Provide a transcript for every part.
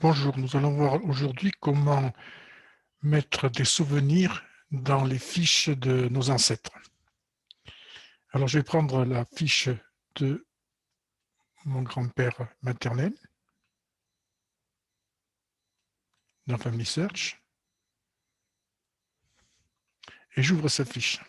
Bonjour, nous allons voir aujourd'hui comment mettre des souvenirs dans les fiches de nos ancêtres. Alors, je vais prendre la fiche de mon grand-père maternel dans Family Search et j'ouvre sa fiche.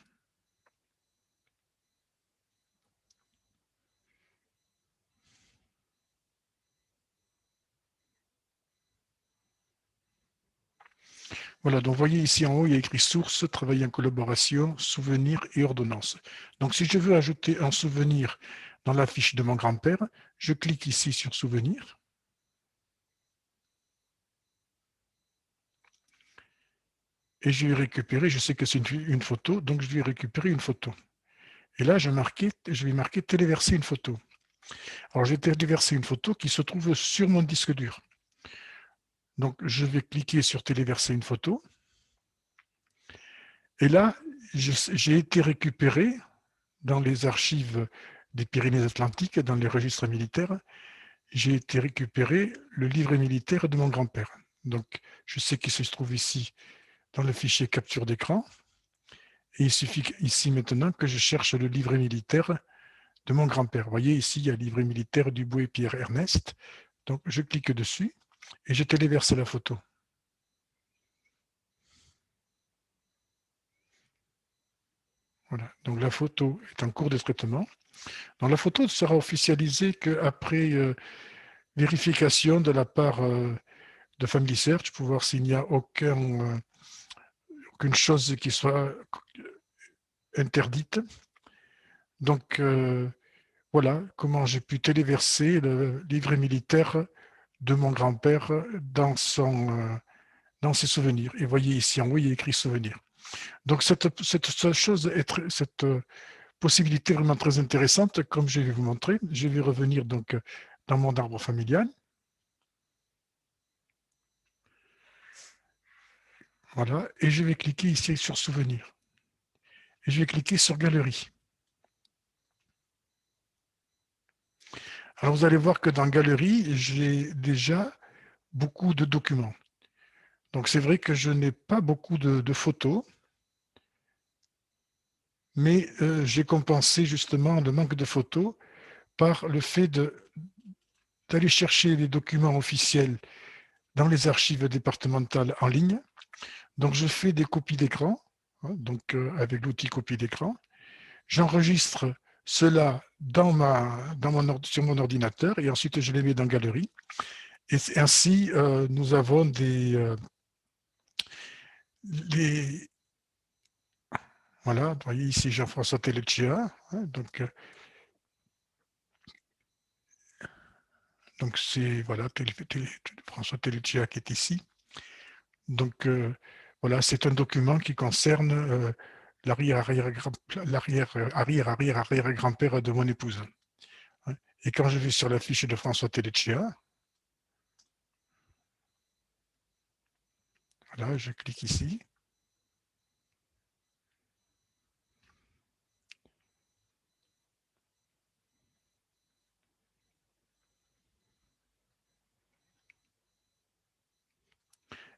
Voilà, donc vous voyez ici en haut, il y a écrit source, travail en collaboration, souvenirs et ordonnances. Donc, si je veux ajouter un souvenir dans la fiche de mon grand-père, je clique ici sur souvenir. Et je vais récupérer, je sais que c'est une photo, donc je vais récupérer une photo. Et là, je vais marquer téléverser une photo. Alors, j'ai téléversé une photo qui se trouve sur mon disque dur. Donc, je vais cliquer sur téléverser une photo. Et là, j'ai été récupéré dans les archives des Pyrénées-Atlantiques, dans les registres militaires, j'ai été récupéré le livret militaire de mon grand-père. Donc, je sais qu'il se trouve ici dans le fichier capture d'écran. Et il suffit ici maintenant que je cherche le livret militaire de mon grand-père. Vous voyez, ici, il y a le livret militaire du Bouet Pierre Ernest. Donc, je clique dessus et je téléverse la photo. Voilà. Donc, la photo est en cours de traitement. Donc, la photo ne sera officialisée qu'après vérification de la part de Family Search pour voir s'il n'y a aucune chose qui soit interdite. Donc, voilà comment j'ai pu téléverser le livret militaire de mon grand-père dans ses souvenirs. Et voyez ici en haut, il y a écrit souvenir. Donc, cette possibilité vraiment très intéressante, comme je vais vous montrer. Je vais revenir donc dans mon arbre familial. Voilà, et je vais cliquer ici sur souvenir. Et je vais cliquer sur galerie. Alors, vous allez voir que dans galerie, j'ai déjà beaucoup de documents. Donc, c'est vrai que je n'ai pas beaucoup de photos, mais j'ai compensé justement le manque de photos par le fait d'aller chercher les documents officiels dans les archives départementales en ligne. Donc, je fais des copies d'écran, hein, donc avec l'outil copie d'écran. J'enregistre cela sur mon ordinateur et ensuite je les mets dans Galerie. Et ainsi, nous avons voilà, vous voyez ici Jean-François Tellecchia, hein, donc c'est voilà, François Tellecchia qui est ici. Donc voilà, c'est un document qui concerne l'arrière-arrière-grand-père de mon épouse. Hein. Et quand je vais sur la fiche de François Tellecchia, voilà, je clique ici.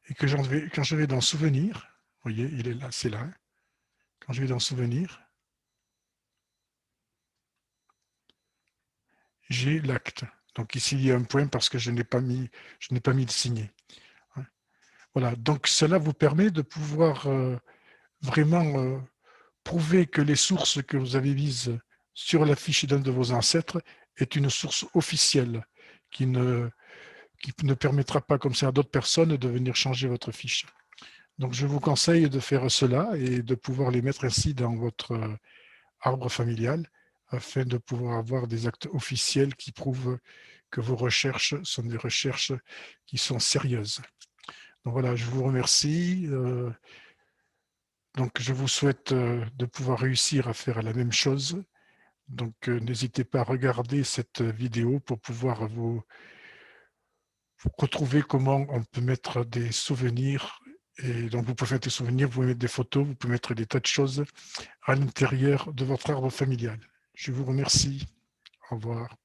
Et que quand je vais dans Souvenirs, vous voyez, il est là, c'est là. Hein. Quand je vais dans Souvenirs, j'ai l'acte. Donc ici, il y a un point parce que je n'ai pas mis de signé. Hein. Voilà, donc cela vous permet de pouvoir vraiment prouver que les sources que vous avez mises sur la fiche d'un de vos ancêtres est une source officielle qui ne permettra pas comme ça à d'autres personnes de venir changer votre fiche. Donc je vous conseille de faire cela et de pouvoir les mettre ainsi dans votre arbre familial afin de pouvoir avoir des actes officiels qui prouvent que vos recherches sont des recherches qui sont sérieuses. Donc voilà, je vous remercie. Donc je vous souhaite de pouvoir réussir à faire la même chose. Donc n'hésitez pas à regarder cette vidéo pour pouvoir vous retrouver comment on peut mettre des souvenirs. Et donc vous pouvez mettre des souvenirs, vous pouvez mettre des photos, vous pouvez mettre des tas de choses à l'intérieur de votre arbre familial. Je vous remercie. Au revoir.